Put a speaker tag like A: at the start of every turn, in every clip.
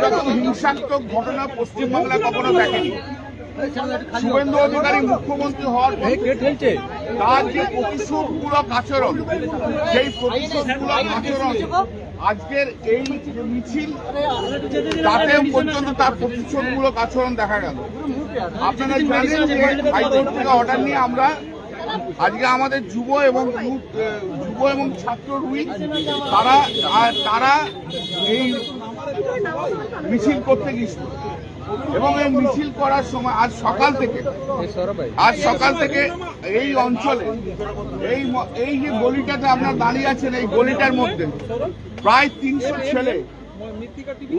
A: এরকম হিংসাত্মক ঘটনা পশ্চিমবাংলা কখনো দেখেনি। শুভেন্দু অধিকারী মুখ্যমন্ত্রী হওয়ার তার যে প্রতিশোধমূলক আচরণ, সেই প্রতিশোধমূলক আচরণ আজকের এই মিছিল, তাতেও পর্যন্ত তার প্রতিশোধমূলক আচরণ দেখা গেল। আপনারা জানেন যে হাইকোর্ট থেকে অর্ডার নিয়ে আমরা আজকে আমাদের যুব এবং ছাত্র রুইন তারা এই মিছিল করতে গিয়েছিল এবং এই মিছিল করার সময় আজ সকাল থেকে এই অঞ্চলে এই যে গলিটাতে আপনার দাঁড়িয়ে আছেন, এই গলিটার মধ্যে প্রায় 300 ছেলে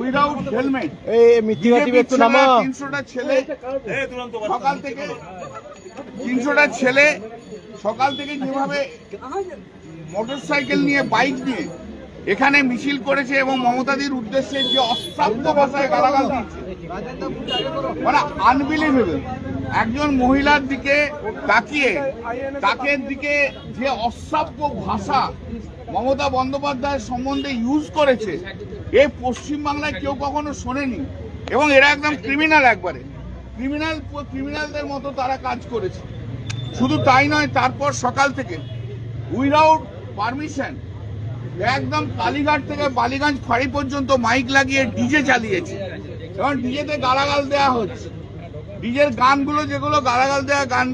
A: উইদাউট হেলমেট, 300টা ছেলে সকাল থেকে যেভাবে মোটরসাইকেল নিয়ে, বাইক নিয়ে এখানে মিছিল করেছে এবং মমতাদির উদ্দেশ্যে যে অশ্রাব্য ভাষায় গালাগাল দিচ্ছে, মানে আনবিলিভেবল। একজন মহিলার দিকে তাকিয়ে তাকে দিকে যে অশ্রাব্য ভাষা মমতা বন্দ্যোপাধ্যায়ের সম্বন্ধে ইউজ করেছে, এই পশ্চিমবাংলায় কেউ কখনো শোনেনি। এবং এরা একদম ক্রিমিনাল, একবারে ক্রিমিনালদের মতো তারা কাজ করেছে। শুধু তাই নয়, তারপর সকাল থেকে উইদাউট পারমিশন একদম কালীঘাট থেকে বালিগঞ্জ ফাঁড়ি পর্যন্ত মাইক লাগিয়ে ডিজে চালিয়েছে এবং ডিজেতে গালাগাল দেওয়া হচ্ছে। ডিজের গানগুলো, যেগুলো গালাগাল দেওয়া গান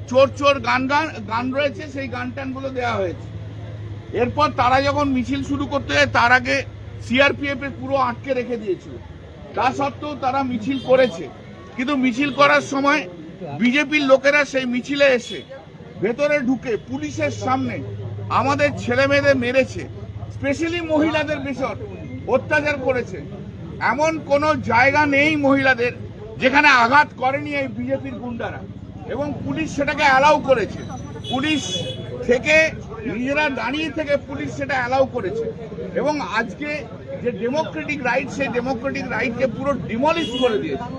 A: চোর গান রয়েছে, সেই গান টানগুলো দেওয়া হয়েছে। এরপর তারা যখন মিছিল শুরু করতে যায়, তার আগে সিআরপিএফ পুরো আটকে রেখে দিয়েছিল। তা সত্ত্বেও তারা মিছিল করেছে, কিন্তু মিছিল করার সময় বিজেপির লোকেরা সেই মিছিলে এসে ভেতরে ঢুকে পুলিশের সামনে আমাদের ছেলে মেয়েদের মেরেছে, স্পেশালি মহিলাদের ভীষণ অত্যাচার করেছে। এমন কোনো জায়গা নেই মহিলাদের যেখানে আঘাত করেনি এই বিজেপির গুন্ডারা, এবং পুলিশ সেটাকে অ্যালাউ করেছে। পুলিশ থেকে নিজেরা দাঁড়িয়ে থেকে পুলিশ সেটা অ্যালাউ করেছে এবং আজকে যে ডেমোক্রেটিক রাইট, সেই ডেমোক্রেটিক রাইটকে পুরো ডিমলিশ করে দিয়েছে।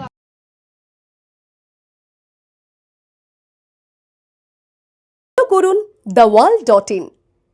B: করুন theworld.in